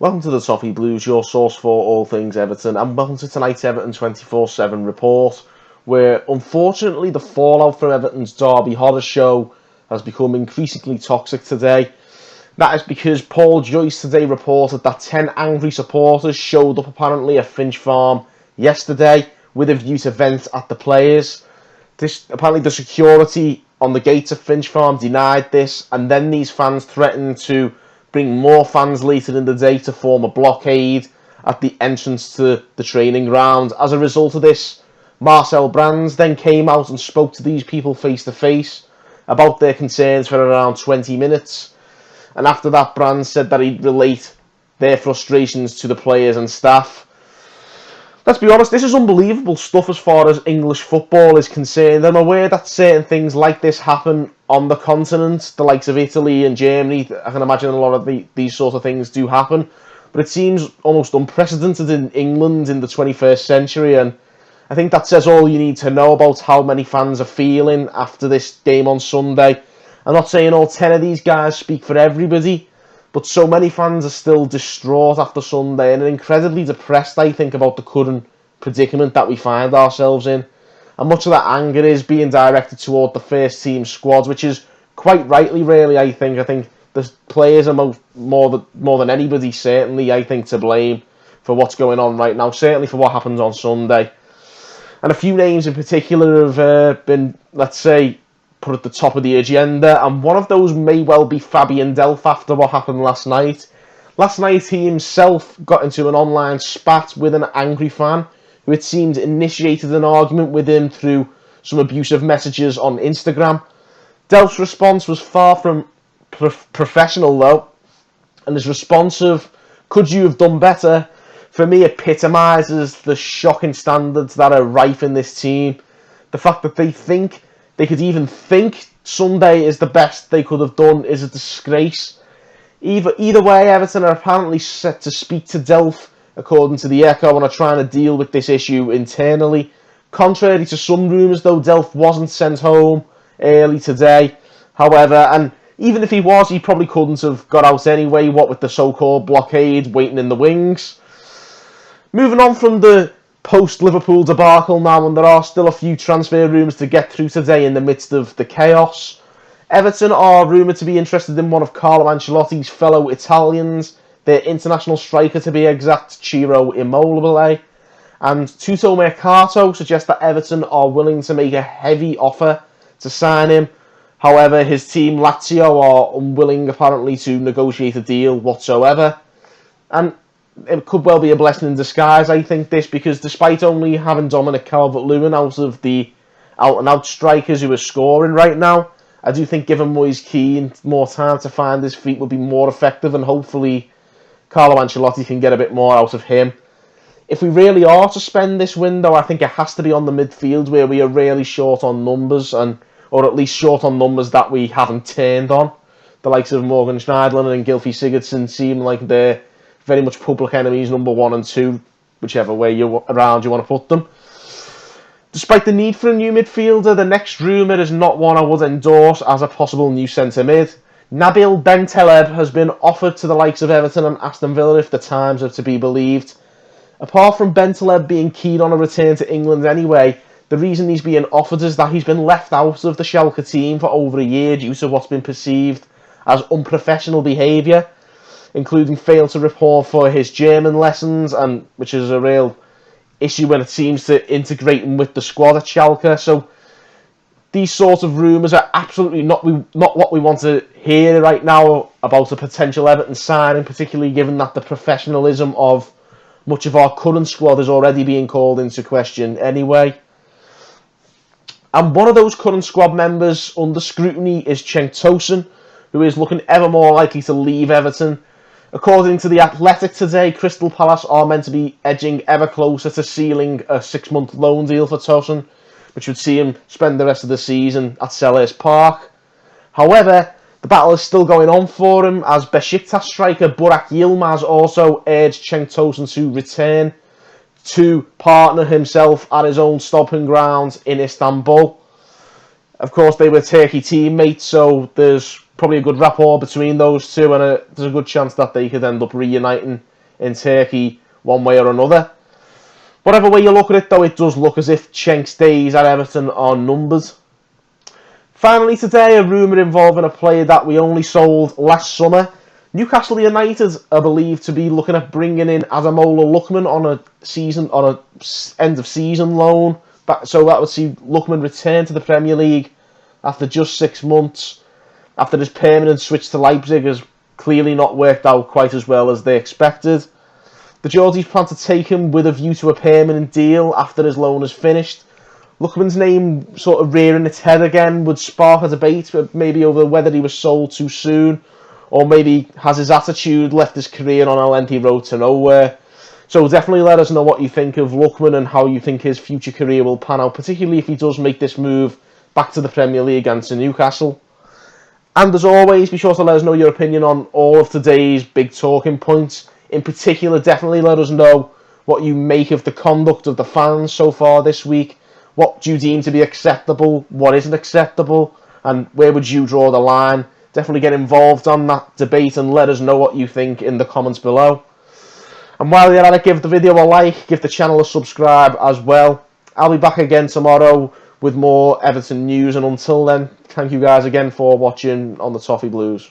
Welcome to the Toffee Blues, your source for all things Everton, and welcome to tonight's Everton 24/7 report, where unfortunately the fallout from Everton's Derby horror show has become increasingly toxic today. That is because Paul Joyce today reported that 10 angry supporters showed up apparently at Finch Farm yesterday with a view to vent at the players. Apparently the security on the gates of Finch Farm denied this, and then these fans threatened to bring more fans later in the day to form a blockade at the entrance to the training ground. As a result of this, Marcel Brands then came out and spoke to these people face to face about their concerns for around 20 minutes. And after that, Brands said that he'd relate their frustrations to the players and staff. Let's be honest, this is unbelievable stuff as far as English football is concerned. I'm aware that certain things like this happen on the continent, the likes of Italy and Germany. I can imagine a lot of these sort of things do happen. But it seems almost unprecedented in England in the 21st century. And I think that says all you need to know about how many fans are feeling after this game on Sunday. I'm not saying all 10 of these guys speak for everybody, but so many fans are still distraught after Sunday and are incredibly depressed, I think, about the current predicament that we find ourselves in. And much of that anger is being directed toward the first team squad, which is quite rightly, really, I think. I think the players are more than anybody, certainly, I think, to blame for what's going on right now, certainly for what happens on Sunday. And a few names in particular have been, let's say, put at the top of the agenda, and one of those may well be Fabian Delph after what happened last night. Last night he himself got into an online spat with an angry fan who it seemed initiated an argument with him through some abusive messages on Instagram. Delph's response was far from professional though, and his response of "could you have done better" for me epitomises the shocking standards that are rife in this team. The fact that they could even think Sunday is the best they could have done is a disgrace. Either way, Everton are apparently set to speak to Delph, according to the Echo, and are trying to deal with this issue internally. Contrary to some rumours, though, Delph wasn't sent home early today. However, and even if he was, he probably couldn't have got out anyway, what with the so-called blockade waiting in the wings. Moving on from the post-Liverpool debacle now, and there are still a few transfer rumours to get through today in the midst of the chaos. Everton are rumoured to be interested in one of Carlo Ancelotti's fellow Italians, their international striker to be exact, Ciro Immobile. And Tutto Mercato suggests that Everton are willing to make a heavy offer to sign him. However, his team Lazio are unwilling apparently to negotiate a deal whatsoever. And it could well be a blessing in disguise, I think, this, because despite only having Dominic Calvert-Lewin out of the out-and-out strikers who are scoring right now, I do think giving Moise Kean more time to find his feet would be more effective, and hopefully Carlo Ancelotti can get a bit more out of him. If we really are to spend this window, I think it has to be on the midfield, where we are really short on numbers, or at least short on numbers that we haven't turned on. The likes of Morgan Schneiderlin and Gylfi Sigurdsson seem like they're very much public enemies number 1 and 2, whichever way around you want to put them. Despite the need for a new midfielder, the next rumour is not one I would endorse as a possible new centre mid. Nabil Bentaleb has been offered to the likes of Everton and Aston Villa if the Times are to be believed. Apart from Bentaleb being keen on a return to England anyway, the reason he's being offered is that he's been left out of the Schalke team for over a year due to what's been perceived as unprofessional behaviour, including failed to report for his German lessons, and which is a real issue when it seems to integrate him with the squad at Schalke. So these sort of rumours are absolutely not what we want to hear right now about a potential Everton signing, particularly given that the professionalism of much of our current squad is already being called into question anyway. And one of those current squad members under scrutiny is Cenk Tosun, who is looking ever more likely to leave Everton. According to The Athletic today, Crystal Palace are meant to be edging ever closer to sealing a 6-month loan deal for Tosun, which would see him spend the rest of the season at Selhurst Park. However, the battle is still going on for him, as Besiktas striker Burak Yilmaz also urged Cenk Tosun to return to partner himself at his own stomping grounds in Istanbul. Of course, they were Turkey teammates, so there's probably a good rapport between those two, and there's a good chance that they could end up reuniting in Turkey one way or another. Whatever way you look at it, though, it does look as if Cenk's days at Everton are numbered. Finally today, a rumour involving a player that we only sold last summer. Newcastle United are believed to be looking at bringing in Ademola Lookman on a end of season loan. So that would see Lookman return to the Premier League after just 6 months, after his permanent switch to Leipzig has clearly not worked out quite as well as they expected. The Geordies plan to take him with a view to a permanent deal after his loan is finished. Lookman's name sort of rearing its head again would spark a debate, maybe over whether he was sold too soon, or maybe has his attitude left his career on a lengthy road to nowhere. So definitely let us know what you think of Lookman and how you think his future career will pan out, particularly if he does make this move back to the Premier League and to Newcastle. And as always, be sure to let us know your opinion on all of today's big talking points. In particular, definitely let us know what you make of the conduct of the fans so far this week. What do you deem to be acceptable? What isn't acceptable? And where would you draw the line? Definitely get involved on that debate and let us know what you think in the comments below. And while you're at it, give the video a like, give the channel a subscribe as well. I'll be back again tomorrow with more Everton news. And until then, thank you guys again for watching on the Toffee Blues.